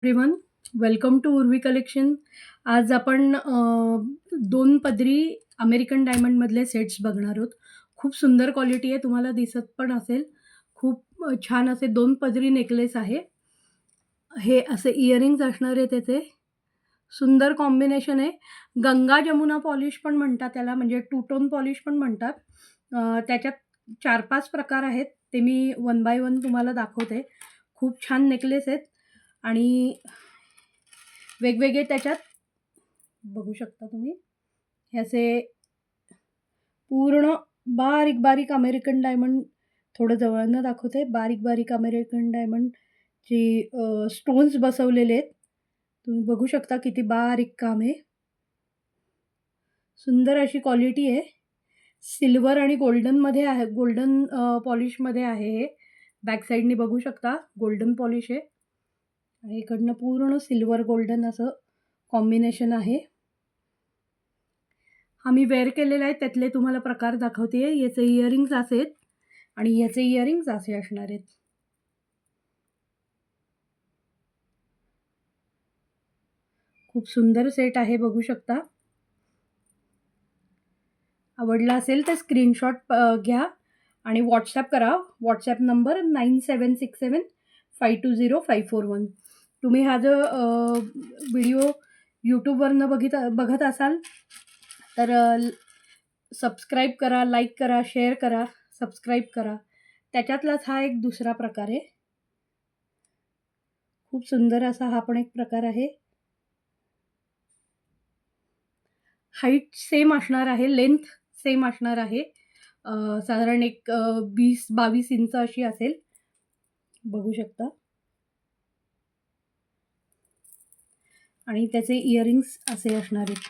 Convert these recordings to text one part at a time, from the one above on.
Everyone, welcome to Urvi collection. आज आपण 2 पदरी अमेरिकन डायमंडमधले सेट्स बघणार आहोत. खूप सुंदर क्वालिटी आहे, तुम्हाला दिसत पण असेल. खूप छान असे 2 पदरी नेकलेस आहे. हे असे इयरिंग्ज असणार आहे त्याचे. सुंदर कॉम्बिनेशन आहे. गंगा जमुना पॉलिश पण म्हणतात त्याला, म्हणजे टू टोन पॉलिश पण म्हणतात. त्याच्यात 4-5 प्रकार आहेत. ते मी वन बाय वन तुम्हाला दाखवते. खूप छान नेकलेस आहेत आणि वेगवेगळे त्याच्यात बघू शकता तुम्ही. हे असे पूर्ण बारीक-बारीक अमेरिकन डायमंड, थोडं जवळनं दाखवते. बारीक-बारीक अमेरिकन डायमंडची स्टोन्स बसवलेले आहेत. तुम्ही बघू शकता किती बारीक काम आहे. सुंदर अशी क्वालिटी आहे. सिल्वर आणि गोल्डनमध्ये आहे, गोल्डन पॉलिशमध्ये आहे हे. बॅक साईडनी बघू शकता गोल्डन पॉलिश आहे आणि इकडनं पूर्ण सिल्वर गोल्डन असं कॉम्बिनेशन आहे. हा मी वेअर केलेला आहे, त्यातले तुम्हाला प्रकार दाखवते आहे. याचे इयरिंग्ज असे आहेत आणि याचे इयरिंग्ज असे असणार आहेत. खूप सुंदर सेट आहे, बघू शकता. आवडला असेल तर स्क्रीनशॉट घ्या आणि व्हॉट्सॲप करा. WhatsApp number 9767520541. तुम्ही हा जो व्हिडिओ यूट्यूबवरनं बघत असाल तर सबस्क्राईब करा, लाईक करा, शेअर करा, सबस्क्राईब करा. त्याच्यातलाच हा एक दुसरा प्रकार आहे. खूप सुंदर असा हा पण एक प्रकार आहे. हाईट सेम असणार आहे, लेंथ सेम असणार आहे. साधारण एक 20-22 इंच अशी असेल, बघू शकता. आणि त्याचे इयरिंग्स असे असणार आहेत.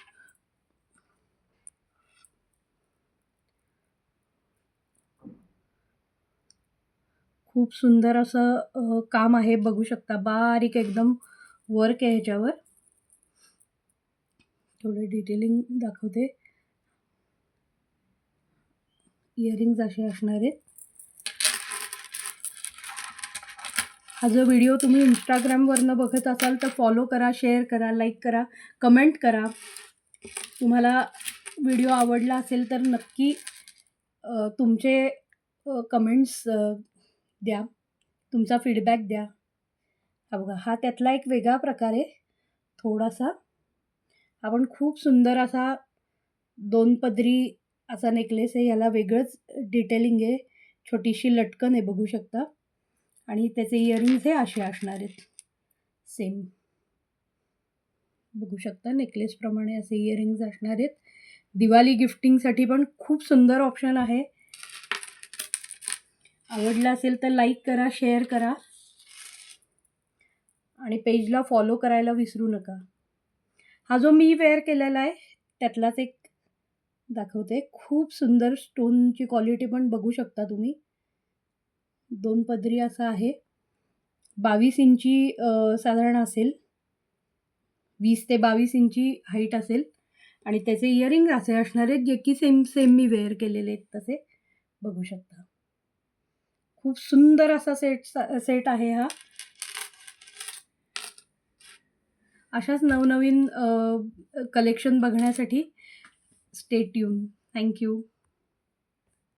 खूप सुंदर असं काम आहे, बघू शकता. बारीक एकदम वर्क आहे ह्याच्यावर. थोडं डिटेलिंग दाखवते. इयरिंग्ज असे असणार आहेत. हा जो व्हिडिओ तुम्ही इंस्टाग्रामवरनं बघत असाल तर फॉलो करा, शेअर करा, लाईक करा, कमेंट करा. तुम्हाला व्हिडिओ आवडला असेल तर नक्की तुमचे कमेंट्स द्या, तुमचा फीडबॅक द्या. हा बघा, हा त्यातला एक वेगळा प्रकार आहे थोडासा. हा पण खूप सुंदर असा 2 पदरी असा नेकलेस आहे. याला वेगळंच डिटेलिंग आहे, छोटीशी लटकन आहे, बघू शकता. आणि त्याचे इयरिंग्ज हे असे असणार आहेत सेम, बघू शकता. नेकलेसप्रमाणे असे इयरिंग्ज असणार आहेत. दिवाळी गिफ्टिंगसाठी पण खूप सुंदर ऑप्शन आहे. आवडला असेल तर लाईक करा, शेअर करा आणि पेजला फॉलो करायला विसरू नका. हा जो मी वेअर केलेला आहे त्यातलाच एक दाखवते. खूप सुंदर स्टोनची क्वालिटी पण बघू शकता तुम्ही. 2 पदरी असा आहे. 22 इंची साधारण असेल. 20 ते 22 इंची हाईट असेल आणि त्याचे इयरिंग असे असणार आहेत, जे की सेम मी वेअर केलेले आहेत तसे, बघू शकता. खूप सुंदर असा सेट आहे हा. अशाच नवनवीन कलेक्शन बघण्यासाठी स्टे ट्यून. Thank you.